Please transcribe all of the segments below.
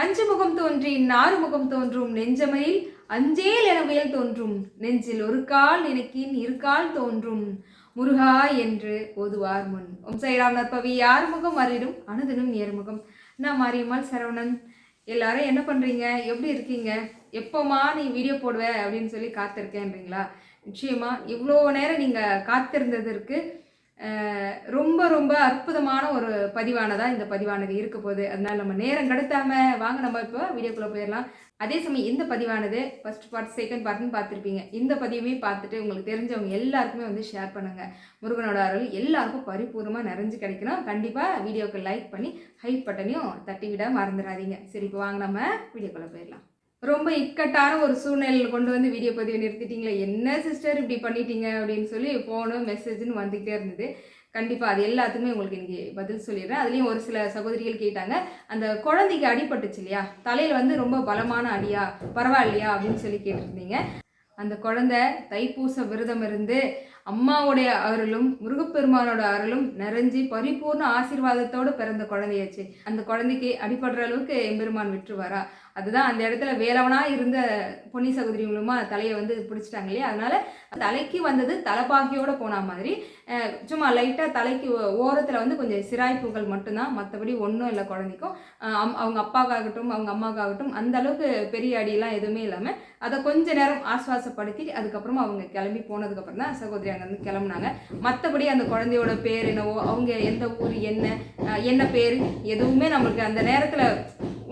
அஞ்சு முகம் தோன்றி நாறு முகம் தோன்றும் நெஞ்சமையில் அஞ்சேல் என வேல் தோன்றும் நெஞ்சில் ஒரு கால் நினைக்கின் இருக்கால் தோன்றும் முருகா என்று ஓதுவார் முன் ஓம் சைராம் நற்பவி ஆறுமுகம் அறிடும் அனுதினும் ஏறுமுகம். நான் மாரியம்மாள் சரவணன். எல்லாரும் என்ன பண்ணுறீங்க, எப்படி இருக்கீங்க? எப்போமா நீ வீடியோ போடுவ அப்படின்னு சொல்லி காத்திருக்கேன்றீங்களா? நிச்சயமாக இவ்வளோ நேரம் நீங்கள் காத்திருந்ததற்கு ரொம்ப ரொம்ப அற்புதமான ஒரு பதிவானதாக இந்த பதிவானது இருக்க போகுது. அதனால் நம்ம நேரம் கடத்தாமல் வாங்க நம்ம இப்போ வீடியோக்குள்ளே போயிடலாம். அதே சமயம் இந்த பதிவானது ஃபர்ஸ்ட் பார்ட் செகண்ட் பார்ட்னு பார்த்துருப்பீங்க. இந்த பதிவுமே பார்த்துட்டு உங்களுக்கு தெரிஞ்சவங்க எல்லாருக்குமே வந்து ஷேர் பண்ணுங்கள். முருகனோட அருள் எல்லாருக்கும் பரிபூர்ணமாக நிறைஞ்சு கிடைக்கணும். கண்டிப்பாக வீடியோக்கு லைக் பண்ணி ஹைப் பட்டனையும் தட்டி விட மறந்துடாதீங்க. சரி, இப்போ வாங்க நம்ம வீடியோக்குள்ளே போயிடலாம். ரொம்ப இக்கட்டான ஒரு சூழ்நிலையில் கொண்டு வந்து வீடியோ பதிவு நிறுத்திட்டீங்களே, என்ன சிஸ்டர் இப்படி பண்ணிட்டீங்க அப்படின்னு சொல்லி ஃபோனு மெசேஜ்னு வந்துக்கிட்டே இருந்தது. கண்டிப்பாக அது எல்லாத்துக்குமே உங்களுக்கு இன்றைக்கி பதில் சொல்லிடுறேன். அதுலேயும் ஒரு சில சகோதரிகள் கேட்டாங்க, அந்த குழந்தைக்கு அடிபட்டுச்சு இல்லையா, தலையில் வந்து ரொம்ப பலமான அடியா, பரவாயில்லையா அப்படின்னு சொல்லி கேட்டிருந்தீங்க. அந்த குழந்தை தைப்பூச விரதம் இருந்து அம்மாவுடைய அருளும் முருகப்பெருமானோட அருளும் நிறைஞ்சி பரிபூர்ண ஆசீர்வாதத்தோடு பிறந்த குழந்தையாச்சு. அந்த குழந்தைக்கு அடிபடுற அளவுக்கு எம்பெருமான் விட்டுருவாரா? அதுதான் அந்த இடத்துல வேலவனா இருந்த பொன்னி சகோதரி மூலமா தலையை வந்து பிடிச்சிட்டாங்க இல்லையா. அதனால தலைக்கு வந்தது தலைப்பாகியோட போன மாதிரி சும்மா லைட்டாக தலைக்கு ஓரத்தில் வந்து கொஞ்சம் சிராய்ப்புகள் மட்டும்தான், மற்றபடி ஒன்றும் இல்லை குழந்தைக்கும். அவங்க அப்பாவுக்காகட்டும் அவங்க அம்மாவுக்காகட்டும் அந்த அளவுக்கு பெரிய அடியெல்லாம் எதுவுமே இல்லாமல் அதை கொஞ்ச நேரம் ஆஸ்வாசப்படுத்தி அதுக்கப்புறமா அவங்க கிளம்பி போனதுக்கப்புறம் தான் சகோதரி அங்கேருந்து கிளம்புனாங்க. மற்றபடி அந்த குழந்தையோட பேர் என்னவோ, அவங்க எந்த ஊர் என்ன பேர் எதுவுமே நம்மளுக்கு அந்த நேரத்தில்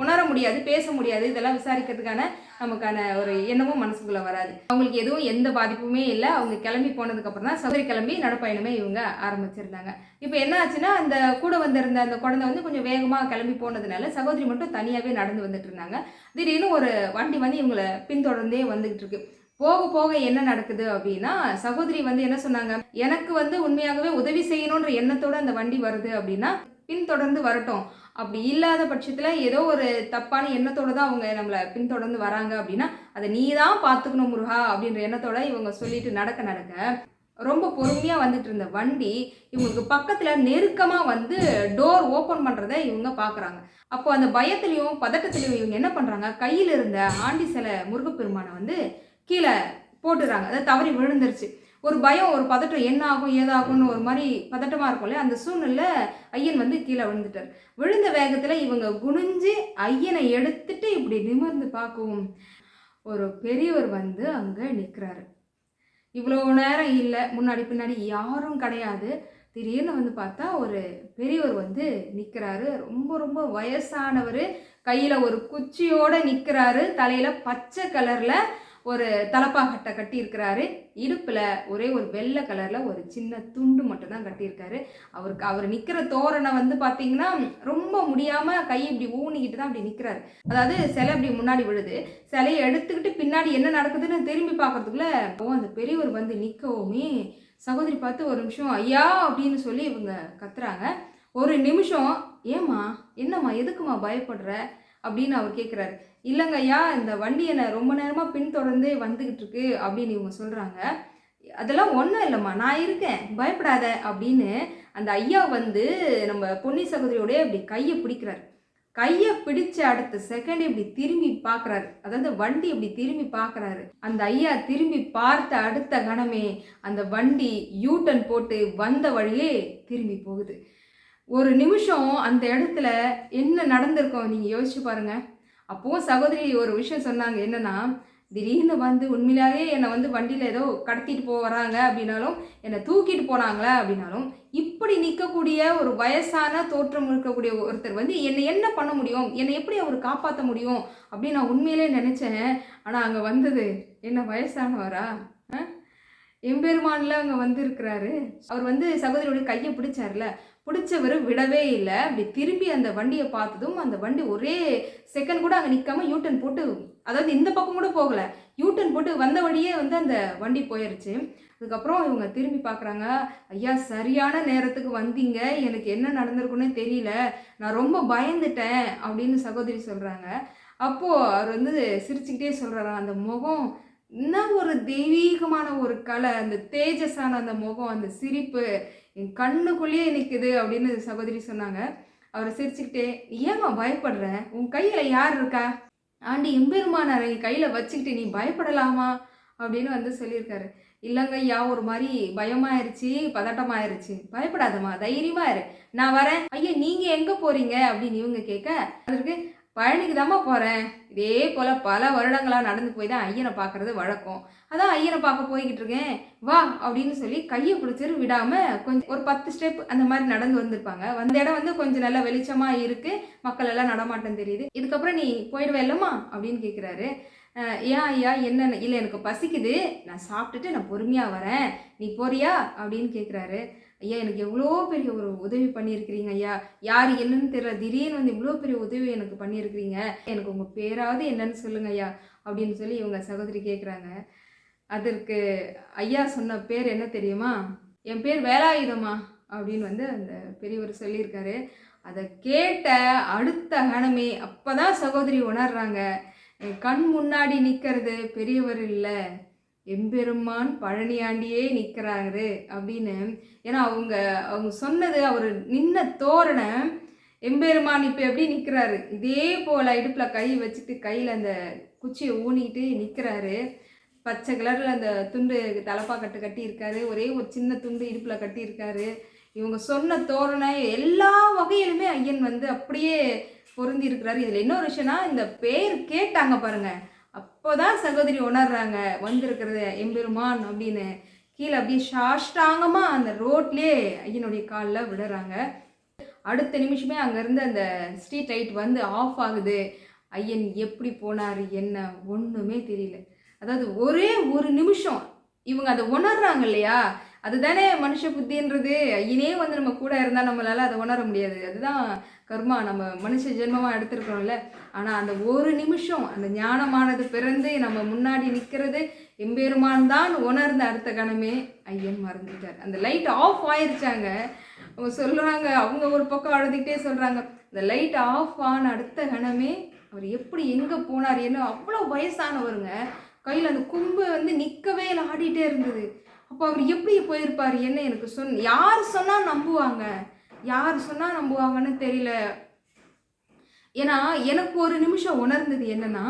உணர முடியாது, பேச முடியாது. இதெல்லாம் விசாரிக்கிறதுக்கான நமக்கான ஒரு எண்ணமும் மனசுக்குள்ளே வராது. அவங்களுக்கு எதுவும் எந்த பாதிப்புமே இல்லை. அவங்க கிளம்பி போனதுக்கப்புறம் தான் சகோதரி கிளம்பி நடப்பயணமே இவங்க ஆரம்பிச்சிருந்தாங்க. இப்போ என்ன ஆச்சுன்னா, அந்த கூட வந்திருந்த அந்த குழந்தை வந்து கொஞ்சம் வேகமாக கிளம்பி போனதுனால சகோதரி மட்டும் தனியாகவே நடந்து வந்துட்டு இருந்தாங்க. திடீர்னு ஒரு வண்டி வந்து இவங்களை பின்தொடர்ந்தே வந்துகிட்டு இருக்கு. போக போக என்ன நடக்குது அப்படின்னா, சகோதரி வந்து என்ன சொன்னாங்க, எனக்கு வந்து உண்மையாகவே உதவி செய்யணுன்ற எண்ணத்தோடு அந்த வண்டி வருது அப்படின்னா பின்தொடர்ந்து வரட்டும். அப்படி இல்லாத பட்சத்தில் ஏதோ ஒரு தப்பான எண்ணத்தோடு தான் அவங்க நம்மளை பின்தொடர்ந்து வராங்க அப்படின்னா அதை நீ தான் பார்த்துக்கணும் முருகா அப்படின்ற எண்ணத்தோட இவங்க சொல்லிட்டு நடக்க ரொம்ப பொறுமையாக வந்துட்டு இருந்த வண்டி இவங்களுக்கு பக்கத்தில் நெருக்கமாக வந்து டோர் ஓப்பன் பண்ணுறதை இவங்க பார்க்குறாங்க. அப்போ அந்த பயத்துலேயும் பதட்டத்துலேயும் இவங்க என்ன பண்ணுறாங்க, கையில் இருந்த ஆண்டி சிலை முருகப்பெருமானை வந்து கீழே போட்டுறாங்க. அதை தவறி விழுந்துருச்சு. ஒரு பயம், ஒரு பதட்டம், என்ன ஆகும் ஏதாகும்னு ஒரு மாதிரி பதட்டமாக இருக்கும்ல, அந்த சூழ்நிலை ஐயன் வந்து கீழே விழுந்துட்டார். விழுந்த வேகத்தில் இவங்க குனிஞ்சு ஐயனை எடுத்துட்டு இப்படி நிமிர்ந்து பார்க்கவும் ஒரு பெரியவர் வந்து அங்கே நிற்கிறாரு. இவ்வளோ நேரம் இல்லை, முன்னாடி பின்னாடி யாரும் கிடையாது. திடீர்னு வந்து பார்த்தா ஒரு பெரியவர் வந்து நிற்கிறாரு. ரொம்ப ரொம்ப வயசானவர், கையில் ஒரு குச்சியோடு நிற்கிறாரு. தலையில் பச்சை கலரில் ஒரு தலப்பாகட்டை கட்டியிருக்கிறாரு. இடுப்பில் ஒரே ஒரு வெள்ளை கலரில் ஒரு சின்ன துண்டு மட்டும் தான் கட்டியிருக்காரு. அவர் நிற்கிற தோரணை வந்து பார்த்தீங்கன்னா ரொம்ப முடியாமல் கை இப்படி ஊனிக்கிட்டு தான் அப்படி நிற்கிறாரு. அதாவது சிலை இப்படி முன்னாடி விழுது, சிலையை எடுத்துக்கிட்டு பின்னாடி என்ன நடக்குதுன்னு திரும்பி பார்க்கறதுக்குள்ள அந்த பெரியவர் வந்து நிற்கவுமே சகோதரி பார்த்து ஒரு நிமிஷம் ஐயா அப்படின்னு சொல்லி இவங்க கத்துறாங்க. ஒரு நிமிஷம், ஏம்மா என்னம்மா எதுக்குமா பயப்படுற அப்படின்னு அவர் கேட்குறாரு. இல்லைங்க ஐயா, இந்த வண்டி என்னை ரொம்ப நேரமாக பின்தொடர்ந்தே வந்துக்கிட்டு இருக்கு அப்படின்னு இவங்க சொல்கிறாங்க. அதெல்லாம் ஒன்றும் இல்லைம்மா, நான் இருக்கேன், பயப்படாத அப்படின்னு அந்த ஐயா வந்து நம்ம பொன்னி சகோதரியோடைய இப்படி கையை பிடிக்கிறார். கையை பிடிச்ச அடுத்த செகண்ட் இப்படி திரும்பி பார்க்குறாரு. அதாவது வண்டி இப்படி திரும்பி பார்க்குறாரு. அந்த ஐயா திரும்பி பார்த்த அடுத்த கணமே அந்த வண்டி யூட்டன் போட்டு வந்த வழியே திரும்பி போகுது. ஒரு நிமிஷம் அந்த இடத்துல என்ன நடந்திருக்கோம் நீங்கள் யோசிச்சு பாருங்கள். அப்போவும் சகோதரி ஒரு விஷயம் சொன்னாங்க, என்னென்னா, திடீர்னு வந்து உண்மையிலேயே என்னை வந்து வண்டியில் ஏதோ கடத்திட்டு போகிறாங்க அப்படின்னாலும், என்னை தூக்கிட்டு போனாங்களா அப்படின்னாலும், இப்படி நிற்கக்கூடிய ஒரு வயசான தோற்றம் இருக்கக்கூடிய ஒருத்தர் வந்து என்னை என்ன பண்ண முடியும், என்னை எப்படி அவர் காப்பாற்ற முடியும் அப்படின்னு நான் உண்மையிலே நினச்சேன். ஆனால் அங்கே வந்தது என்ன வயசானவரா, எம்பெருமானில் அங்கே வந்து இருக்கிறாரு. அவர் வந்து சகோதரியோடைய கையை பிடிச்சார்ல, பிடிச்சவர் விடவே இல்லை. அப்படி திரும்பி அந்த வண்டியை பார்த்ததும் அந்த வண்டி ஒரே செகண்ட் கூட அங்கே நிற்காம யூட்டன் போட்டு, அதாவது இந்த பக்கம் கூட போகலை, யூட்டன் போட்டு வந்த வழியே வந்து அந்த வண்டி போயிடுச்சு. அதுக்கப்புறம் இவங்க திரும்பி பார்க்குறாங்க, ஐயா சரியான நேரத்துக்கு வந்தீங்க, எனக்கு என்ன நடந்திருக்குன்னே தெரியல, நான் ரொம்ப பயந்துட்டேன் அப்படின்னு சகோதரி சொல்கிறாங்க. அப்போது அவர் வந்து சிரிச்சுக்கிட்டே சொல்கிறாராம், அந்த முகம் என்ன ஒரு தெய்வீகமான ஒரு கலை, அந்த தேஜஸான அந்த முகம், அந்த சிரிப்பு என் கண்ணுக்குள்ளேயே நிற்குது அப்படின்னு சகோதரி சொன்னாங்க. அவரை சிரிச்சுக்கிட்டே, ஏம்மா பயப்படுற? உன் கையில யார் இருக்கா? ஆண்டி எம்பெருமானாரை கையில வச்சுக்கிட்டு நீ பயப்படலாமா? அப்படின்னு வந்து சொல்லியிருக்காரு. இல்லங்க ஐயா, ஒரு மாரி பயமாயிருச்சு, பதட்டமாயிருச்சு. பயப்படாதம்மா, தைரியமா இரு. நான் வரேன். ஐயா நீங்க எங்க போறீங்க? அப்படின்னு இவங்க கேட்க, அதற்கு பழனிக்கு தாம்மா போறேன். இதே போல பல வருடங்களா நடந்து போய் தான் ஐயனை பார்க்கறது வழக்கம். அதான் ஐயனை பார்க்க போய்கிட்டு இருக்கேன். வா அப்படின்னு சொல்லி கையை பிடிச்சிரு விடாம கொஞ்சம் ஒரு 10 ஸ்டெப் அந்த மாதிரி நடந்து வந்திருப்பாங்க. வந்த இடம் வந்து கொஞ்சம் நல்லா வெளிச்சமா இருக்கு. மக்கள் எல்லாம் நடமாட்டம் தெரியுது. இதுக்கப்புறம் நீ போயிடுவே இல்லம்மா அப்படின்னு கேட்குறாரு. ஏன் ஐயா என்னன்னு? இல்லை எனக்கு பசிக்குது, நான் சாப்பிட்டுட்டு நான் பொறுமையாக வரேன், நீ போறியா அப்படின்னு கேட்குறாரு. ஐயா எனக்கு எவ்வளோ பெரிய ஒரு உதவி பண்ணியிருக்கிறீங்க ஐயா, யார் என்னன்னு தெரியல, திடீர்னு வந்து இவ்வளோ பெரிய உதவி எனக்கு பண்ணியிருக்கிறீங்க, எனக்கு உங்கள் பேராவது என்னன்னு சொல்லுங்க ஐயா அப்படின்னு சொல்லி இவங்க சகோதரி கேட்குறாங்க. அதற்கு ஐயா சொன்ன பேர் என்ன தெரியுமா? என் பேர் வேலாயுதம்மா அப்படின்னு வந்து அந்த பெரியவர் சொல்லியிருக்காரு. அதை கேட்ட அடுத்த கணமே அப்போதான் சகோதரி உணர்றாங்க, என் கண் முன்னாடி நிற்கிறது பெரியவர் இல்லை, எம்பெருமான் பழனியாண்டியே நிற்கிறாரு அப்படின்னு. ஏன்னா அவங்க சொன்னது, அவர் நின்ன தோரணை, எம்பெருமான் இப்போ எப்படி நிற்கிறாரு இதே போல் இடுப்பில் கை வச்சுட்டு கையில் அந்த குச்சியை ஊனிக்கிட்டு நிற்கிறாரு. பச்சை கலரில் அந்த துண்டு தலப்பா கட்டியிருக்காரு, ஒரே ஒரு சின்ன துண்டு இடுப்பில் கட்டியிருக்காரு. இவங்க சொன்ன தோரணை எல்லா வகையிலுமே ஐயன் வந்து அப்படியே பொருந்தி இருக்கிறாரு. இதில் இன்னொரு விஷயம்னா, இந்த பேர் கேட்டாங்க பாருங்க, அப்போதான் சகோதரி உணர்றாங்க வந்திருக்கிறது எம்பெருமான் அப்படின்னு. கீழே அப்படியே சாஷ்டாங்கமாக அந்த ரோட்லேயே ஐயனுடைய காலில் விடுறாங்க. அடுத்த நிமிஷமே அங்கேருந்து அந்த ஸ்ட்ரீட் லைட் வந்து ஆஃப் ஆகுது. ஐயன் எப்படி போனார் என்ன ஒன்றுமே தெரியல. அதாவது ஒரே ஒரு நிமிஷம் இவங்க அதை உணர்றாங்க இல்லையா, அதுதானே மனுஷ புத்தின்றது. ஐயனே வந்து நம்ம கூட இருந்தால் நம்மளால் அதை உணர முடியாது. அதுதான் கர்மா, நம்ம மனுஷ ஜென்மமாக எடுத்துருக்கோம்ல. ஆனால் அந்த ஒரு நிமிஷம் அந்த ஞானமானது பிறந்து நம்ம முன்னாடி நிற்கிறது எம்பெருமான் தான் உணர்ந்த அடுத்த கணமே ஐயன் மறந்துட்டார். அந்த லைட் ஆஃப் ஆயிடுச்சாங்க. அவங்க சொல்கிறாங்க, அவங்க ஒரு பக்கம் அழுதுகிட்டே சொல்கிறாங்க, இந்த லைட் ஆஃப் ஆன அடுத்த கணமே அவர் எப்படி எங்கே போனார் என்ன. அவ்வளோ வயசானவருங்க, கையில் அந்த கும்பு வந்து நிற்கவே இல்லை, ஆடிட்டே இருந்தது. அப்போ அவர் எப்படி போயிருப்பார் என்ன எனக்கு யார் சொன்னால் நம்புவாங்க, யார் சொன்னால் நம்புவாங்கன்னு தெரியல. ஏன்னா எனக்கு ஒரு நிமிஷம் உணர்ந்தது என்னன்னா,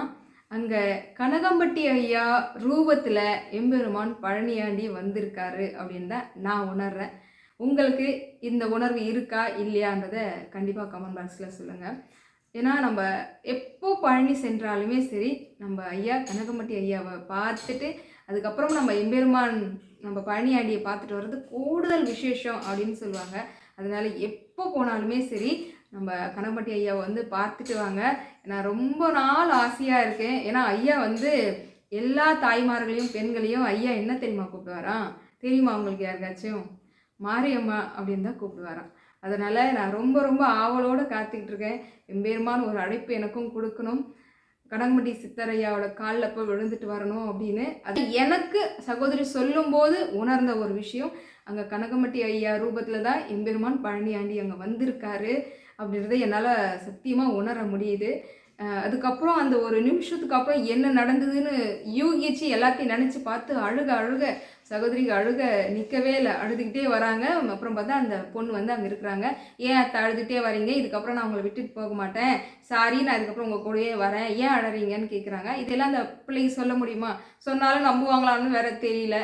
அங்கே கனகம்பட்டி ஐயா ரூபத்தில் எம்பெருமான் பழனியாண்டி வந்திருக்காரு அப்படின்னு தான் நான் உணர்றேன். உங்களுக்கு இந்த உணர்வு இருக்கா இல்லையான்றதை கண்டிப்பாக கமெண்ட் பாக்ஸில் சொல்லுங்கள். ஏன்னா நம்ம எப்போ பழனி சென்றாலுமே சரி, நம்ம ஐயா கனகம்பட்டி ஐயாவை பார்த்துட்டு அதுக்கப்புறம் நம்ம எம்பெருமான் நம்ம பழனியாண்டியை பார்த்துட்டு வர்றது கூடுதல் விசேஷம் அப்படின்னு சொல்லுவாங்க. அதனால் எப்போ போனாலுமே சரி நம்ம கனகம்பட்டி ஐயாவை வந்து பார்த்துட்டு வாங்க. நான் ரொம்ப நாள் ஆசையாக இருக்கேன். ஏன்னா ஐயா வந்து எல்லா தாய்மார்களையும் பெண்களையும் ஐயா என்ன தெரியுமா கூப்பிடுவாராம்? தெரியுமா உங்களுக்கு யாருக்காச்சும்? மாரியம்மா அப்படின்னு தான் கூப்பிடுவாராம். அதனால் நான் ரொம்ப ரொம்ப ஆவலோடு காத்துக்கிட்டு இருக்கேன். எம்பெருமான் ஒரு அழைப்பு எனக்கும் கொடுக்கணும், கனகம்பட்டி சித்தரையாவோட காலில் போய் விழுந்துட்டு வரணும் அப்படின்னு. அது எனக்கு சகோதரி சொல்லும்போது உணர்ந்த ஒரு விஷயம். அங்கே கனகம்பட்டி ஐயா ரூபத்தில் தான் எம்பெருமான் பழனியாண்டி அங்கே வந்திருக்காரு அப்படின்றத என்னால் சத்தியமாக உணர முடியுது. அதுக்கப்புறம் அந்த ஒரு நிமிஷத்துக்கு அப்புறம் என்ன நடந்ததுன்னு யூகிச்சு எல்லாத்தையும் நினச்சி பார்த்து அழுக சகோதரிக்கு அழுக நிற்கவே இல்லை, அழுதுகிட்டே வராங்க. அப்புறம் பார்த்தா அந்த பொண்ணு வந்து அங்கே இருக்கிறாங்க. ஏன் அத்தை அழுதுகிட்டே வரீங்க? இதுக்கப்புறம் நான் உங்களை விட்டுட்டு போக மாட்டேன், சாரி, நான் இதுக்கப்புறம் உங்கள் கூடயே வரேன், ஏன் அழறீங்கன்னு கேட்குறாங்க. இதெல்லாம் அந்த பிள்ளைக்கு சொல்ல முடியுமா? சொன்னாலும் நம்புவாங்களான்னு வேற தெரியல.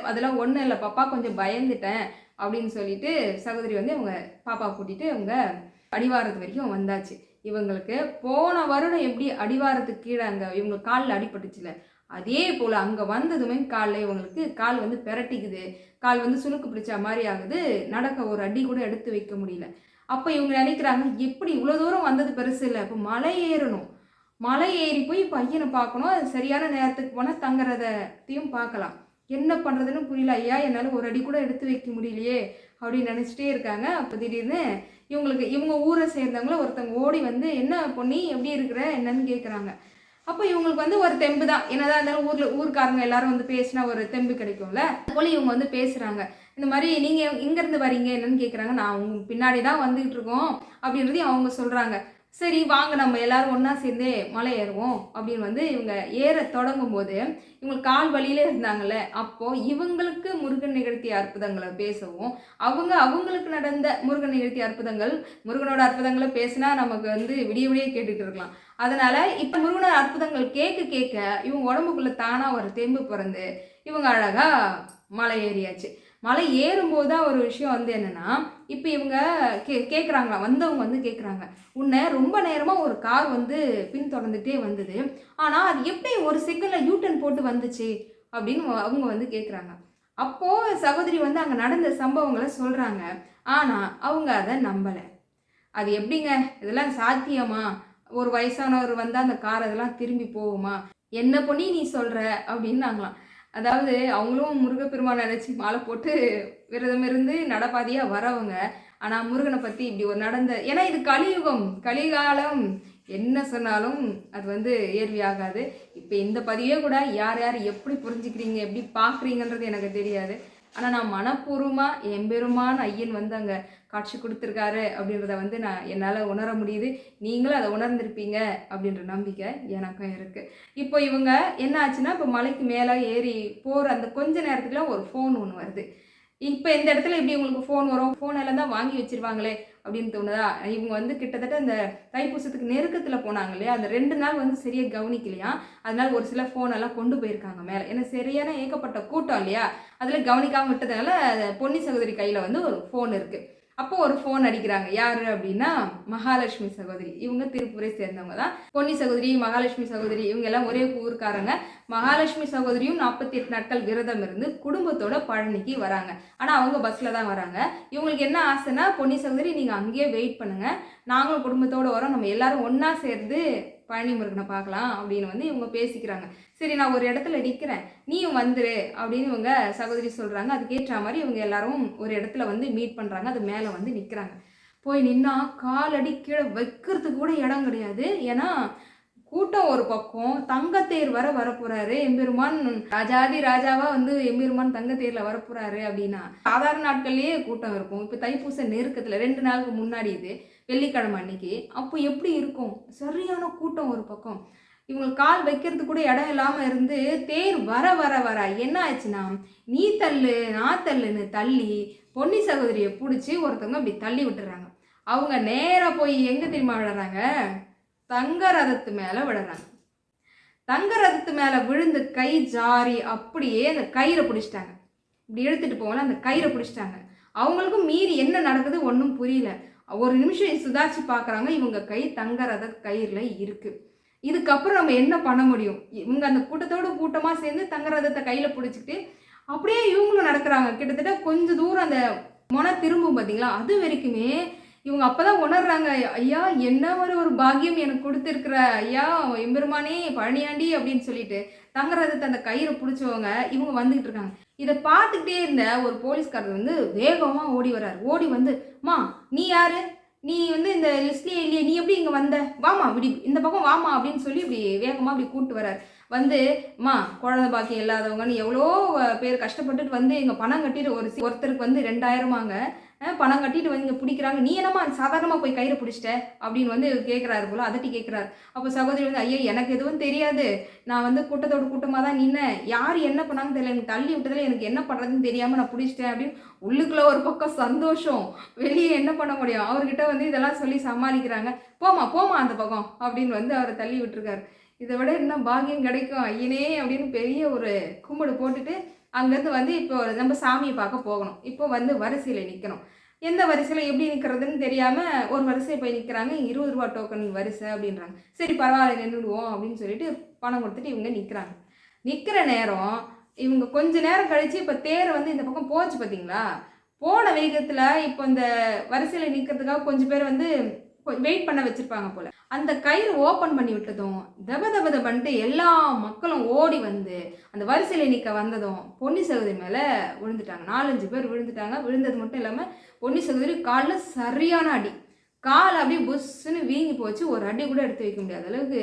அதெல்லாம் ஒன்றும் இல்லை பாப்பா, கொஞ்சம் பயந்துட்டேன் அப்படின்னு சொல்லிட்டு சகோதரி வந்து அவங்க பாப்பா கூட்டிகிட்டு அவங்க அடிவாரத்து வரைக்கும் வந்தாச்சு. இவங்களுக்கு போன வருடம் எப்படி அடிவாரத்துக்கு கீழே அங்கே இவங்க காலில் அடிபட்டுச்சுல, அதே போல் அங்கே வந்ததுமே காலில் இவங்களுக்கு கால் வந்து பெரட்டிக்குது, கால் வந்து சுணுக்கு பிடிச்ச மாதிரி ஆகுது, நடக்க ஒரு அடி கூட எடுத்து வைக்க முடியல. அப்போ இவங்க நினைக்கிறாங்க, எப்படி இவ்வளோ தூரம் வந்தது பெருசு இல்லை, இப்போ மலை ஏறணும், மலை ஏறி போய் பையனை பார்க்கணும், அது சரியான நேரத்துக்கு போனால் தங்குறதையும் பார்க்கலாம், என்ன பண்ணுறதுன்னு புரியல ஐயா, என்னால் ஒரு அடி கூட எடுத்து வைக்க முடியலையே அப்படின்னு நினச்சிட்டே இருக்காங்க. அப்போ திடீர்னு இவங்க ஊரை சேர்ந்தவங்கள ஒருத்தவங்க ஓடி வந்து, என்ன பொண்ணி எப்படி இருக்கிற என்னன்னு கேட்குறாங்க. அப்போ இவங்களுக்கு வந்து ஒரு தெம்பு தான், என்னதான் இருந்தாலும் ஊருக்காரங்க எல்லாரும் வந்து பேசினா ஒரு தெம்பு கிடைக்கும்ல, அதுபோல் இவங்க வந்து பேசுகிறாங்க. இந்த மாதிரி நீங்கள் இங்கேருந்து வரீங்க என்னன்னு கேட்குறாங்க. நான் அவங்க பின்னாடி தான் வந்துகிட்டு இருக்கோம் அப்படின்றதையும் அவங்க சொல்கிறாங்க. சரி வாங்க நம்ம எல்லாரும் ஒன்றா சேர்ந்தே மலை ஏறுவோம் அப்படின்னு வந்து இவங்க ஏற தொடங்கும் போது இவங்களுக்கு கால் வழியிலே இருந்தாங்கல்ல, அப்போது இவங்களுக்கு முருகன் நிகழ்த்திய அற்புதங்களை பேசவும், அவங்களுக்கு நடந்த முருகன் நிகழ்த்திய அற்புதங்கள், முருகனோட அற்புதங்களை பேசினா நமக்கு வந்து விடிய விடிய கேட்டுட்டு இருக்கலாம். அதனால் இப்போ முருகனோட அற்புதங்கள் கேட்க கேட்க இவங்க உடம்புக்குள்ளே தானாக ஒரு தெம்பு பிறந்து இவங்க அழகாக மலை ஏறியாச்சு. மலை ஏறும்போது தான் ஒரு விஷயம் வந்து என்னென்னா, இப்போ இவங்க கேட்குறாங்களா, வந்தவங்க வந்து கேட்குறாங்க, உன்னை ரொம்ப நேரமாக ஒரு கார் வந்து பின்தொடர்ந்துகிட்டே வந்தது, ஆனால் அது எப்படி ஒரு செகண்டில் யூட்டன் போட்டு வந்துச்சு அப்படின்னு அவங்க வந்து கேட்குறாங்க. அப்போது சகோதரி வந்து அங்கே நடந்த சம்பவங்களை சொல்கிறாங்க. ஆனால் அவங்க அதை நம்பலை. அது எப்படிங்க, இதெல்லாம் சாத்தியமா? ஒரு வயசானவர் வந்தால் அந்த கார் அதெல்லாம் திரும்பி போகுமா? என்ன பண்ணி நீ சொல்கிற அப்படின்னாங்களாம். அதாவது அவங்களும் முருகப்பெருமான் நினச்சி மாலை போட்டு விரதம் இருந்து நடப்பாதையாக வரவங்க. ஆனால் முருகனை பற்றி இப்படி ஒரு நடந்த, ஏன்னா இது கலியுகம், கலிகாலம், என்ன சொன்னாலும் அது வந்து ஏர்வி ஆகாது. இப்போ இந்த பதிவே கூட யார் யார் எப்படி புரிஞ்சுக்கிறீங்க, எப்படி பார்க்குறீங்கன்றது எனக்கு தெரியாது. ஆனால் நான் மனப்பூர்வமாக எம்பெருமான் ஐயன் வந்து அங்கே காட்சி கொடுத்துருக்காரு அப்படின்றத வந்து என்னால் உணர முடியுது. நீங்களும் அதை உணர்ந்திருப்பீங்க அப்படின்ற நம்பிக்கை எனக்கும் இருக்குது. இப்போ இவங்க என்ன ஆச்சுன்னா, இப்போ மலைக்கு மேலே ஏறி போகிற அந்த கொஞ்ச நேரத்துக்குலாம் ஒரு ஃபோன் ஒன்று வருது. இப்போ இந்த இடத்துல எப்படி உங்களுக்கு ஃபோன் வரும்? ஃபோன் எல்லாம் தான் வாங்கி வச்சிருவாங்களே அப்படின்னு தோணுதா? இவங்க வந்து கிட்டத்தட்ட இந்த தைப்பூசத்துக்கு நெருக்கத்தில் போனாங்க இல்லையா, அந்த 2 நாள் வந்து சரியாக கவனிக்கலையா, அதனால ஒரு சில ஃபோனெல்லாம் கொண்டு போயிருக்காங்க மேலே. ஏன்னா சரியான ஏகப்பட்ட கூட்டம் இல்லையா, அதில் கவனிக்காமல் விட்டதுனால பொன்னி சகோதரி கையில் வந்து ஒரு ஃபோன் இருக்குது. அப்போ ஒரு ஃபோன் அடிக்கிறாங்க. யார் அப்படின்னா மகாலட்சுமி சகோதரி. இவங்க திருப்பூரை சேர்ந்தவங்க தான். பொன்னி சகோதரி, மகாலட்சுமி சகோதரி இவங்க எல்லாம் ஒரே ஊருக்காரங்க. மகாலட்சுமி சகோதரியும் 48 நாட்கள் விரதம் இருந்து குடும்பத்தோட பழனிக்கு வராங்க. ஆனால் அவங்க பஸ்ஸில் தான் வராங்க. இவங்களுக்கு என்ன ஆசைன்னா, பொன்னி சகோதரி நீங்கள் அங்கேயே வெயிட் பண்ணுங்கள், நாங்களும் குடும்பத்தோடு வரோம், நம்ம எல்லாரும் ஒன்றா சேர்ந்து பழனி முருகனை பார்க்கலாம் அப்படின்னு வந்து இவங்க பேசிக்கிறாங்க. சரி நான் ஒரு இடத்துல நிற்கிறேன், நீயும் வந்துரு அப்படின்னு இவங்க சகோதரி சொல்கிறாங்க. அதுக்கேற்ற மாதிரி இவங்க எல்லாரும் ஒரு இடத்துல வந்து மீட் பண்ணுறாங்க. அது மேலே வந்து நிற்கிறாங்க. போய் நின்னா காலடி கீழே வைக்கிறதுக்கு கூட இடம் கிடையாது. ஏன்னா கூட்டம் ஒரு பக்கம், தங்கத்தேர் வரப்போறாரு எம்பெருமான், ராஜாதி ராஜாவா வந்து எம்பெருமான் தங்கத்தேர்ல வரப்போறாரு அப்படின்னா சாதாரண நாட்கள்லேயே கூட்டம் இருக்கும். இப்போ தைப்பூச நெருக்கத்தில் 2 நாளுக்கு முன்னாடி இது வெள்ளிக்கிழமை அன்னைக்கு, அப்போ எப்படி இருக்கும்? சரியான கூட்டம் ஒரு பக்கம். இவங்களுக்கு கால் வைக்கிறதுக்கு கூட இடம் இல்லாமல் இருந்து தேர் வர என்ன ஆச்சுன்னா, நீ தள்ளு நான் தள்ளுன்னு தள்ளி பொன்னி சகோதரியை பிடிச்சி ஒருத்தவங்க அப்படி தள்ளி விட்டுறாங்க. அவங்க நேராக போய் எங்கே தெரியுமா விழுறாங்க? தங்க ரதத்து மேலே விழுறாங்க. தங்க ரதத்து மேலே விழுந்து கை ஜாரி அப்படியே அந்த கயிறை பிடிச்சிட்டாங்க. இப்படி எடுத்துகிட்டு போகல, அந்த கயிறை பிடிச்சிட்டாங்க. அவங்களுக்கும் மீறி என்ன நடக்குது ஒன்றும் புரியல. ஒரு நிமிஷம் சுதாரிச்சு பார்க்குறாங்க, இவங்க கை தங்க ரத கயிறில் இருக்குது. இதுக்கப்புறம் நம்ம என்ன பண்ண முடியும்? இவங்க அந்த கூட்டத்தோடு கூட்டமாக சேர்ந்து தங்க ரதத்தை கையில் பிடிச்சிக்கிட்டு அப்படியே இவங்களும் நடக்கிறாங்க. கிட்டத்தட்ட கொஞ்சம் தூரம் அந்த மொனை திரும்பும் பார்த்தீங்களா, அது வரைக்குமே இவங்க அப்போ தான் உணர்றாங்க, ஐயா என்ன ஒரு பாக்கியம் எனக்கு கொடுத்துருக்குற ஐயா எம்பெருமானே பழனியாண்டி அப்படின்னு சொல்லிட்டு தங்க ரதத்தை அந்த கயிறை பிடிச்சவங்க இவங்க வந்துக்கிட்டு இருக்காங்க. இதை பார்த்துக்கிட்டே இருந்த ஒரு போலீஸ்காரர் வந்து வேகமாக ஓடி வர்றாரு. ஓடி வந்து, மா நீ யாரு? நீ வந்து இந்த லிஸ்ட்லேயே இல்லையே, நீ எப்படி இங்கே வந்த? வாமா இப்படி இந்த பக்கம் வாமா அப்படின்னு சொல்லி இப்படி வேகமாக இப்படி கூப்பிட்டு வர்றாரு. வந்து மா குழந்தை பாக்கியம் இல்லாதவங்கன்னு எவ்வளோ பேர் கஷ்டப்பட்டுட்டு வந்து எங்கள் பணம் கட்டிட்டு ஒருத்தருக்கு வந்து 2000 பணம் கட்டிட்டு வந்து இங்கே பிடிக்கிறாங்க, நீ என்னம்மா சாதாரணமாக போய் கயிறை பிடிச்சிட்ட அப்படின்னு வந்து கேட்குறாரு போல, அதட்டி கேட்குறாரு. அப்போ சகோதரி வந்து, ஐயா எனக்கு எதுவும் தெரியாது, நான் வந்து கூட்டத்தோட கூட்டமாக தான் நின்னேன், யார் என்ன பண்ணாங்கன்னு தெரியல, எனக்கு தள்ளி விட்டதில் எனக்கு என்ன பண்ணுறதுன்னு தெரியாமல் நான் பிடிச்சிட்டேன் அப்படின்னு. உள்ளுக்குள்ளே ஒரு பக்கம் சந்தோஷம், வெளியே என்ன பண்ண முடியும்? அவர்கிட்ட வந்து இதெல்லாம் சொல்லி சமாளிக்கிறாங்க. போமா அந்த பக்கம் அப்படின்னு வந்து அவரை தள்ளி விட்டுருக்காரு. இதை விட என்ன பாக்கியம் கிடைக்கும் ஐயனே அப்படின்னு பெரிய ஒரு கும்பிடு போட்டுட்டு அங்கேருந்து வந்து இப்போ நம்ம சாமியை பார்க்க போகணும். இப்போ வந்து வரிசையில் நிற்கணும். எந்த வரிசையில் எப்படி நிற்கிறதுன்னு தெரியாமல் ஒரு வரிசை போய் நிற்கிறாங்க. 20 ரூபா டோக்கன் வரிசை அப்படின்றாங்க. சரி பரவாயில்ல நின்றுடுவோம் அப்படின்னு சொல்லிட்டு பணம் கொடுத்துட்டு இவங்க நிற்கிறாங்க. நிற்கிற நேரம் இவங்க கொஞ்ச நேரம் கழித்து இப்போ தேர் வந்து இந்த பக்கம் போச்சு பார்த்தீங்களா, போன வேகத்தில் இப்போ இந்த வரிசையில் நிற்கிறதுக்காக கொஞ்சம் பேர் வந்து வெயிட் பண்ண வச்சுருப்பாங்க போல். அந்த கயிறு ஓப்பன் பண்ணி விட்டதும் தப பண்ணிட்டு எல்லா மக்களும் ஓடி வந்து அந்த வரிசையில் நிற்க வந்ததும் பொன்னி சகோதரி மேலே விழுந்துட்டாங்க. 4-5 பேர் விழுந்துட்டாங்க. விழுந்தது மட்டும் இல்லாமல் பொன்னி சகோதரி காலில் சரியான அடி. கால் அப்படியே புஷ்ஷுன்னு வீங்கி போச்சு. ஒரு அடி கூட எடுத்து வைக்க முடியாத அளவுக்கு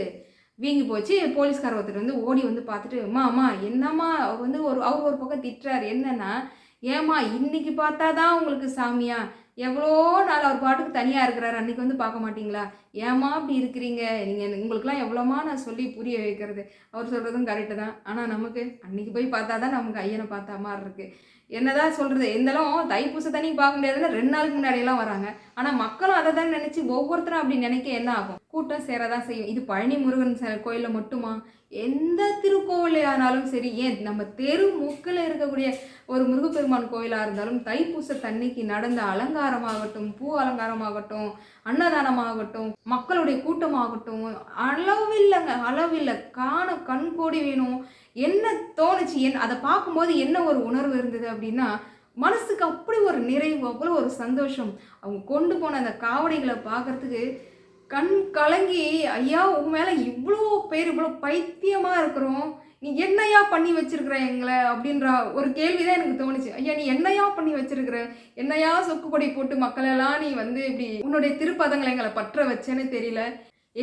வீங்கி போச்சு. போலீஸ்கார ஒருத்தர் வந்து ஓடி வந்து பார்த்துட்டு, அம்மா என்னம்மா, அவர் ஒரு பக்கம் திட்டுறாரு. என்னன்னா, ஏம்மா இன்னைக்கு பார்த்தா தான் உங்களுக்கு சாமியா, எவ்வளோ நாள் அவர் பாட்டுக்கு தனியாக இருக்கிறாரு, அன்றைக்கி வந்து பார்க்க மாட்டிங்களா? ஏம்மா அப்படி இருக்கிறீங்க? நீங்கள் உங்களுக்குலாம் எவ்வளோமா நான் சொல்லி புரிய வைக்கிறது. அவர் சொல்கிறதும் கரெக்டு தான். ஆனால் நமக்கு அன்றைக்கி போய் பார்த்தா தான் நமக்கு ஐயனை பார்த்தா மாதிரி இருக்குது. என்னதான் சொல்கிறது, இருந்தாலும் தைப்பூச தண்ணிக்கு பார்க்க முடியாதுன்னு 2 நாளுக்கு முன்னாடியெல்லாம் வராங்க. ஆனால் மக்களும் அதை தான் நினச்சி ஒவ்வொருத்தரும் அப்படி நினைக்க என்ன ஆகும்? கூட்டம் சேரதான் செய்யும். இது பழனி முருகன் கோயிலில் மட்டுமா? எந்த திருக்கோவிலே ஆனாலும் சரி, ஏன் நம்ம தெரு முக்கில் இருக்கக்கூடிய ஒரு முருகப்பெருமான் கோயிலாக இருந்தாலும் தைப்பூச தண்ணிக்கு நடந்த அலங்காரமாகட்டும், பூ அலங்காரமாகட்டும், அன்னதானமாகட்டும், மக்களுடைய கூட்டமாகட்டும், அளவில்லைங்க, அளவில்லை. காண கண்கோடி வேணும். என்ன தோணுச்சு, அதை பார்க்கும்போது என்ன ஒரு உணர்வு இருந்தது அப்படின்னா, மனசுக்கு அப்படி ஒரு நிறைவு, அவ்வளோ ஒரு சந்தோஷம். அவங்க கொண்டு போன அந்த காவடிகளை பார்க்கறதுக்கு கண் கலங்கி, ஐயா உன் மேலே இவ்வளோ பேர் இவ்வளோ பைத்தியமாக இருக்கிறோம், நீ என்னையா பண்ணி வச்சிருக்கிற எங்களை அப்படின்ற ஒரு கேள்வி தான் எனக்கு தோணுச்சு. ஐயா நீ என்னையா பண்ணி வச்சிருக்கிற, என்னையா சொக்குப்பொடி போட்டு மக்களெல்லாம் நீ வந்து இப்படி உன்னுடைய திருப்பதங்களை எங்களை பற்ற வச்சேன்னு தெரியல,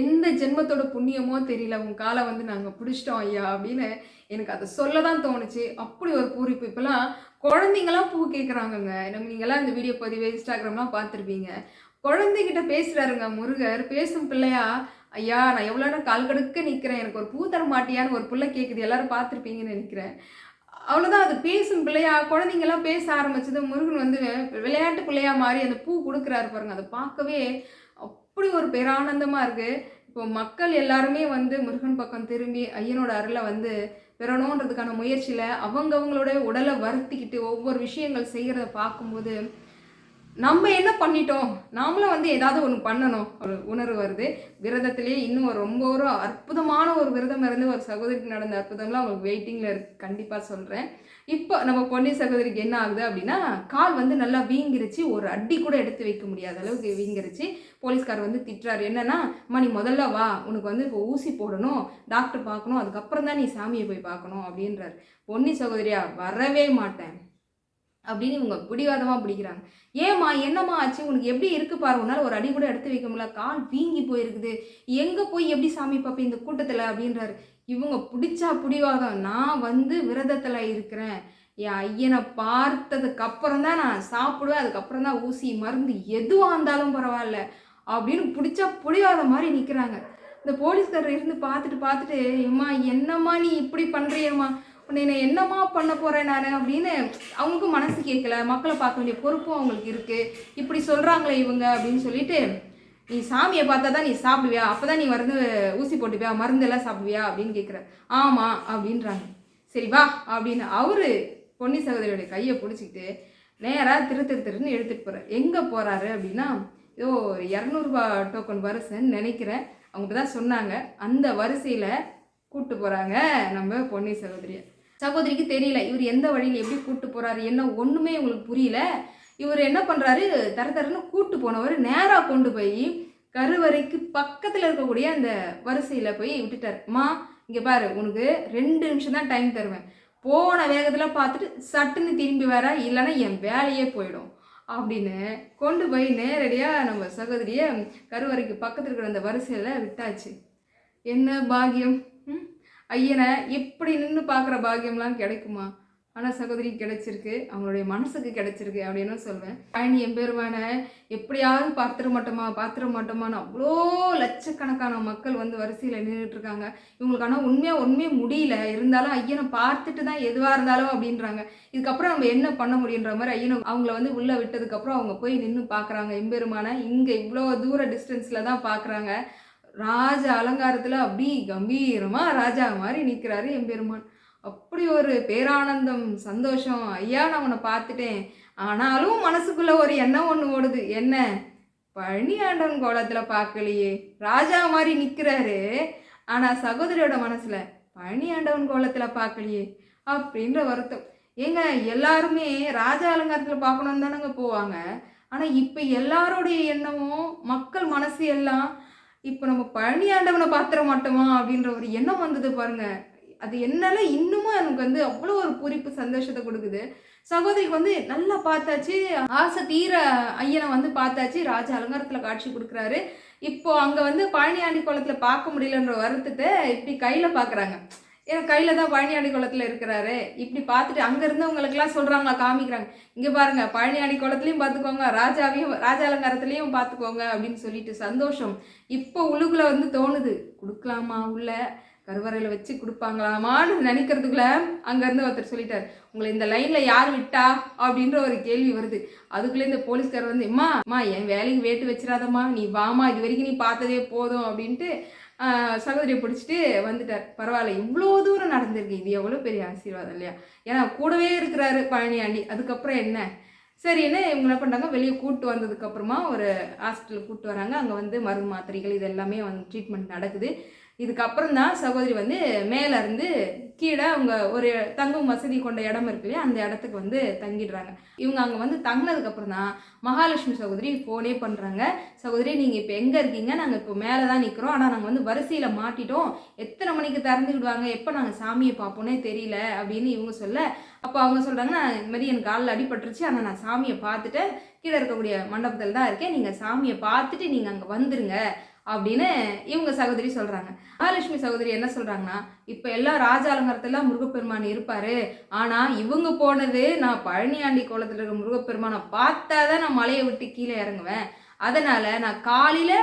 எந்த ஜென்மத்தோட புண்ணியமோ தெரியல, உன் காலை வந்து நாங்கள் பிடிச்சிட்டோம் ஐயா அப்படின்னு எனக்கு அதை சொல்ல தான் தோணுச்சு. அப்படி ஒரு பூரிப்பு. இப்போலாம் குழந்தைங்களாம் பூ கேட்குறாங்கங்க. நீங்கள்லாம் இந்த வீடியோ பதிவு இன்ஸ்டாகிராம்லாம் பார்த்துருப்பீங்க. குழந்தைகிட்ட பேசுகிறாருங்க முருகர், பேசும் பிள்ளையா, ஐயா நான் எவ்வளோ நேரம் கால் கடுக்க நிற்கிறேன், எனக்கு ஒரு பூ தர மாட்டியான்னு ஒரு பிள்ளை கேட்குது. எல்லாரும் பார்த்துருப்பீங்கன்னு நினைக்கிறேன். அவ்வளோதான், அது பேசும் பிள்ளையா. குழந்தைங்கெல்லாம் பேச ஆரம்பிச்சது, முருகன் வந்து விளையாட்டு பிள்ளையா மாறி அந்த பூ கொடுக்குறாரு பாருங்க. அதை பார்க்கவே அப்படி ஒரு பேரானந்தமாக இருக்குது. இப்போ மக்கள் எல்லாருமே வந்து முருகன் பக்கம் திரும்பி ஐயனோட அருளை வந்து பெறணுன்றதுக்கான முயற்சியில் அவங்களோட உடலை வருத்திக்கிட்டு ஒவ்வொரு விஷயங்கள் செய்கிறத பார்க்கும்போது நம்ம என்ன பண்ணிட்டோம், நாமளும் வந்து ஏதாவது ஒன்று பண்ணணும் ஒரு உணர்வு வருது. விரதத்திலே இன்னும் ரொம்ப ஒரு அற்புதமான ஒரு விரதம் இருந்து ஒரு சகோதரிக்கு நடந்த அற்புதம்லாம் உங்களுக்கு வெயிட்டிங்கில் இருக்குது, கண்டிப்பாக சொல்கிறேன். இப்போ நம்ம பொன்னி சகோதரிக்கு என்ன ஆகுது அப்படின்னா, கால் வந்து நல்லா வீங்கிருச்சு, ஒரு அடி கூட எடுத்து வைக்க முடியாத அளவுக்கு வீங்கிருச்சு. போலீஸ்கார் வந்து திட்டுறாரு, என்னன்னா அம்மா நீ முதல்ல வா, உனக்கு வந்து இப்போ ஊசி போடணும், டாக்டர் பார்க்கணும், அதுக்கப்புறம் தான் நீ சாமியை போய் பார்க்கணும் அப்படின்றாரு. பொன்னி சகோதரியா வரவே மாட்டேன் அப்படின்னு இவங்க பிடிவாதமாக பிடிக்கிறாங்க. ஏம்மா என்னம்மா ஆச்சு, உனக்கு எப்படி இருக்கு பாரு, உன்னால் ஒரு அடி கூட எடுத்து வைக்க முடியல, கால் வீங்கி போயிருக்குது, எங்கே போய் எப்படி சாமி பார்ப்பேன் இந்த கூட்டத்தில் அப்படின்றாரு. இவங்க பிடிச்சா பிடிவாதம், நான் வந்து விரதத்தில் இருக்கிறேன், என் ஐயனை பார்த்ததுக்கு அப்புறம் தான் நான் சாப்பிடுவேன், அதுக்கப்புறம் தான் ஊசி மருந்து எதுவாக இருந்தாலும் பரவாயில்ல அப்படின்னு பிடிச்சா பிடிவாதம் மாதிரி நிற்கிறாங்க. இந்த போலீஸ்காரர் இருந்து பார்த்துட்டு ஏம்மா என்னம்மா நீ இப்படி பண்ணுறியம்மா, உன்னை நான் என்னம்மா பண்ண போகிறேன் நான் அப்படின்னு அவங்களுக்கும் மனசு கேட்கல. மக்களை பார்க்க வேண்டிய பொறுப்பும் அவங்களுக்கு இருக்குது, இப்படி சொல்கிறாங்களே இவங்க அப்படின்னு சொல்லிட்டு, நீ சாமியை பார்த்தா தான் நீ சாப்பிடுவியா, அப்போ தான் நீ வந்து ஊசி போட்டுவியா, மருந்தெல்லாம் சாப்பிடுவியா அப்படின்னு கேட்குற. ஆமாம் அப்படின்றாங்க. சரி வா அப்படின்னு அவரு பொன்னி சகோதரியோடைய கையை பிடிச்சிக்கிட்டு நேராக திருன்னு எடுத்துகிட்டு போகிறார். எங்கே போகிறாரு அப்படின்னா, ஏதோ 200 ரூபா டோக்கன் வரிசைன்னு நினைக்கிறேன், அவங்க தான் சொன்னாங்க. அந்த வரிசையில் கூப்பிட்டு போகிறாங்க நம்ம பொன்னி சகோதரிக்கு தெரியல இவர் எந்த வழியில் எப்படி கூப்பிட்டு போகிறாரு, என்ன ஒன்றுமே உங்களுக்கு புரியல. இவர் என்ன பண்ணுறாரு, தரன்னு கூப்பிட்டு போனவர் நேராக கொண்டு போய் கருவறைக்கு பக்கத்தில் இருக்கக்கூடிய அந்த வரிசையில் போய் விட்டுட்டார். அம்மா இங்கே பாரு, உனக்கு 2 நிமிஷம் தான் டைம் தருவேன், போன வேகத்தில் பார்த்துட்டு சட்டுன்னு திரும்பி வர, இல்லைன்னா என் வேலையே போயிடும் அப்படின்னு கொண்டு போய் நேரடியாக நம்ம சகோதரியை கருவறைக்கு பக்கத்தில் இருக்கிற அந்த வரிசையில் விட்டாச்சு. என்ன பாக்கியம், ஐயனை இப்படி நின்று பார்க்குற பாக்கியம்லாம் கிடைக்குமா? ஆனால் சகோதரி கிடைச்சிருக்கு, அவங்களுடைய மனசுக்கு கிடைச்சிருக்கு அப்படின்னு சொல்வேன். பழனி எம்பெருமான எப்படியாவது பார்த்துட மாட்டோமான்னு அவ்வளோ லட்சக்கணக்கான மக்கள் வந்து வரிசையில் நின்றுட்டுருக்காங்க. இவங்களுக்கு ஆனால் உண்மையாக முடியல, இருந்தாலும் ஐயனை பார்த்துட்டு தான் எதுவாக இருந்தாலும் அப்படின்றாங்க. இதுக்கப்புறம் நம்ம என்ன பண்ண முடியுன்ற மாதிரி ஐயனை அவங்கள வந்து உள்ளே விட்டதுக்கப்புறம் அவங்க போய் நின்று பார்க்குறாங்க எம்பெருமான. இங்கே இவ்வளோ தூர டிஸ்டன்ஸில் தான் பார்க்குறாங்க. ராஜ அலங்காரத்தில் அப்படி கம்பீரமாக ராஜா மாதிரி நிற்கிறாரு எம்பெருமான். அப்படி ஒரு பேரானந்தம், சந்தோஷம். ஐயா நான் உன்னை பார்த்துட்டேன், ஆனாலும் மனசுக்குள்ளே ஒரு எண்ணம் ஒன்று ஓடுது. என்ன, பழனி ஆண்டவன் கோலத்தில் பார்க்கலையே, ராஜா மாதிரி நிற்கிறாரு, ஆனால் சகோதரியோட மனசில் பழனி ஆண்டவன் கோலத்தில் பார்க்கலையே அப்படின்ற வருத்தம். ஏங்க எல்லாருமே ராஜா அலங்காரத்தில் பார்க்கணுன்னு தானேங்க போவாங்க. ஆனால் இப்போ எல்லாருடைய எண்ணமும் மக்கள் மனசு எல்லாம் இப்போ நம்ம பழனி ஆண்டவனை பார்த்துட மாட்டோமா அப்படின்ற ஒரு எண்ணம் வந்தது பாருங்க. அது என்னால் இன்னமும் எனக்கு வந்து அவ்வளோ ஒரு பூரிப்பு, சந்தோஷத்தை கொடுக்குது. சகோதரிக்கு வந்து நல்லா பார்த்தாச்சு, ஆசை தீர ஐயனை வந்து பார்த்தாச்சு, ராஜ அலங்காரத்தில் காட்சி கொடுக்குறாரு. இப்போ அங்கே வந்து பழனி ஆண்டி கோலத்தில் பார்க்க முடியலன்ற வருத்தத்தை இப்படி கையில் பார்க்குறாங்க. ஏன்னா கையில் தான் பழனியாண்டி குளத்தில் இருக்கிறாரு. இப்படி பார்த்துட்டு அங்கே இருந்தவங்களுக்கெல்லாம் சொல்கிறாங்களா, காமிக்கிறாங்க, இங்கே பாருங்க பழனியாண்டி குளத்துலையும் பார்த்துக்கோங்க, ராஜ அலங்காரத்துலேயும் பார்த்துக்கோங்க அப்படின்னு சொல்லிட்டு சந்தோஷம். இப்போ உள்ளுக்குள்ளே வந்து தோணுது, கொடுக்கலாமா உள்ள கருவறையில் வச்சு கொடுப்பாங்களாமான்னு நினைக்கிறதுக்குள்ள அங்கேருந்து ஒருத்தர் சொல்லிட்டார், உங்களை இந்த லைனில் யார் விட்டா அப்படின்ற ஒரு கேள்வி வருது. அதுக்குள்ளே இந்த போலீஸ்கார் வந்து, அம்மா என் வேலைக்கு வேட்டு வச்சிடாதம்மா, நீ வாமா, இது வரைக்கும் நீ பார்த்ததே போதும் அப்படின்ட்டு சகோதரியை பிடிச்சிட்டு வந்துட்டார். பரவாயில்ல, இவ்வளோ தூரம் நடந்திருக்கு, இது எவ்வளோ பெரிய ஆசீர்வாதம் இல்லையா? ஏன்னா கூடவே இருக்கிறாரு பழனியாண்டி. அதுக்கப்புறம் என்ன சரின்னு இவங்க என்ன பண்ணுறாங்க, வெளியே கூப்பிட்டு வந்ததுக்கப்புறமா ஒரு ஹாஸ்பிட்டலுக்கு கூப்பிட்டு வராங்க. அங்கே வந்து மருந்து மாத்திரைகள் இது எல்லாமே வந்து ட்ரீட்மெண்ட் நடக்குது. இதுக்கப்புறம் தான் சகோதரி வந்து மேலேருந்து கீழே அவங்க ஒரு தங்கும் வசதி கொண்ட இடம் இருக்கு இல்லையா, அந்த இடத்துக்கு வந்து தங்கிடுறாங்க. இவங்க அங்கே வந்து தங்கினதுக்கப்புறம் தான் மகாலட்சுமி சகோதரி ஃபோனே பண்ணுறாங்க. சகோதரி நீங்கள் இப்போ எங்கே இருக்கீங்க? நாங்கள் இப்போ மேலே தான் நிற்கிறோம், ஆனால் நாங்கள் வந்து வரிசையில் மாட்டிட்டோம், எத்தனை மணிக்கு திறந்துக்கிடுவாங்க, எப்போ நாங்கள் சாமியை பார்ப்போன்னே தெரியல அப்படின்னு இவங்க சொல்ல, அப்போ அவங்க சொல்கிறாங்கன்னா, இந்த மாதிரி எனக்கு காலில் அடிபட்டுருச்சு, ஆனால் நான் சாமியை பார்த்துட்டு கீழே இருக்கக்கூடிய மண்டபத்தில் தான் இருக்கேன், நீங்கள் சாமியை பார்த்துட்டு நீங்கள் அங்கே வந்துருங்க அப்படின்னு இவங்க சகோதரி சொல்கிறாங்க. மகாலட்சுமி சகோதரி என்ன சொல்கிறாங்கன்னா, இப்போ எல்லாம் ராஜ அலங்காரத்தில் முருகப்பெருமான் இருப்பார், ஆனால் இவங்க போனது நான் பழனியாண்டி கோலத்தில் இருக்க முருகப்பெருமானை பார்த்தா தான் நான் மலையை விட்டு கீழே இறங்குவேன், அதனால் நான் காலையில்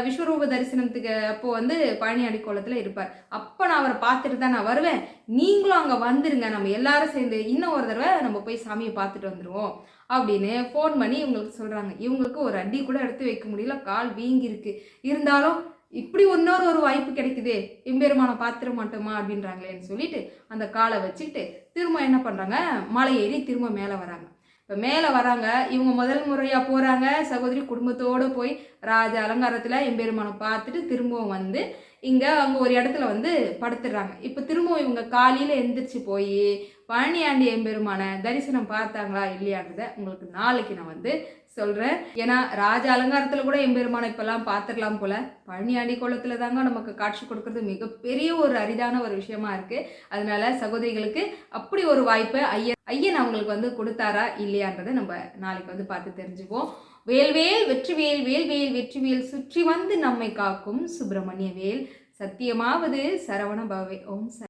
விஸ்வரூப தரிசனத்துக்கு அப்போ வந்து பழனியாண்டி கோலத்தில் இருப்பார், அப்போ நான் அவரை பார்த்துட்டு தான் நான் வருவேன், நீங்களும் அங்கே வந்துருங்க, நம்ம எல்லாரும் சேர்ந்து இன்னும் ஒரு தடவை நம்ம போய் சாமியை பார்த்துட்டு வந்துடுவோம் அப்படின்னு ஃபோன் பண்ணி இவங்களுக்கு சொல்கிறாங்க. இவங்களுக்கு ஒரு அடி கூட எடுத்து வைக்க முடியல, கால் வீங்கிருக்கு. இருந்தாலும் இப்படி ஒரு வாய்ப்பு கிடைக்குதே, எம்பெருமானை பார்த்துட மாட்டோமா அப்படின்றாங்களேன்னு சொல்லிட்டு அந்த காலை வச்சுக்கிட்டு திரும்ப என்ன பண்ணுறாங்க, மலை ஏறி திரும்ப மேலே வராங்க. இப்போ மேலே வராங்க, இவங்க முதல் முறையாக போகிறாங்க. சகோதரி குடும்பத்தோடு போய் ராஜ அலங்காரத்தில் எம்பெருமானை பார்த்துட்டு திரும்பவும் வந்து அங்கே ஒரு இடத்துல வந்து படுத்துடுறாங்க. இப்போ திரும்பவும் இவங்க காலையில் எந்திரிச்சு போய் பழனியாண்டி எம்பெருமானை தரிசனம் பார்த்தாங்களா இல்லையான்றதை உங்களுக்கு நாளைக்கு நான் வந்து சொல்கிறேன். ஏன்னா ராஜ அலங்காரத்தில் கூட எம்பெருமானை இப்போல்லாம் பார்த்துடலாம் போல், பழனியாண்டி கோலத்தில் தாங்க நமக்கு காட்சி கொடுக்கறது மிகப்பெரிய ஒரு அரிதான ஒரு விஷயமா இருக்குது. அதனால சகோதரிகளுக்கு அப்படி ஒரு வாய்ப்பை ஐயன் அவங்களுக்கு வந்து கொடுத்தாரா இல்லையான்றதை நம்ம நாளைக்கு வந்து பார்த்து தெரிஞ்சுப்போம். வேல்வேல் வெற்றிவேல், வேல்வேல் வெற்றிவேல், சுற்றி வந்து நம்மை காக்கும் சுப்பிரமணிய வேல், சத்தியமாவது சரவண பவே. ஓம்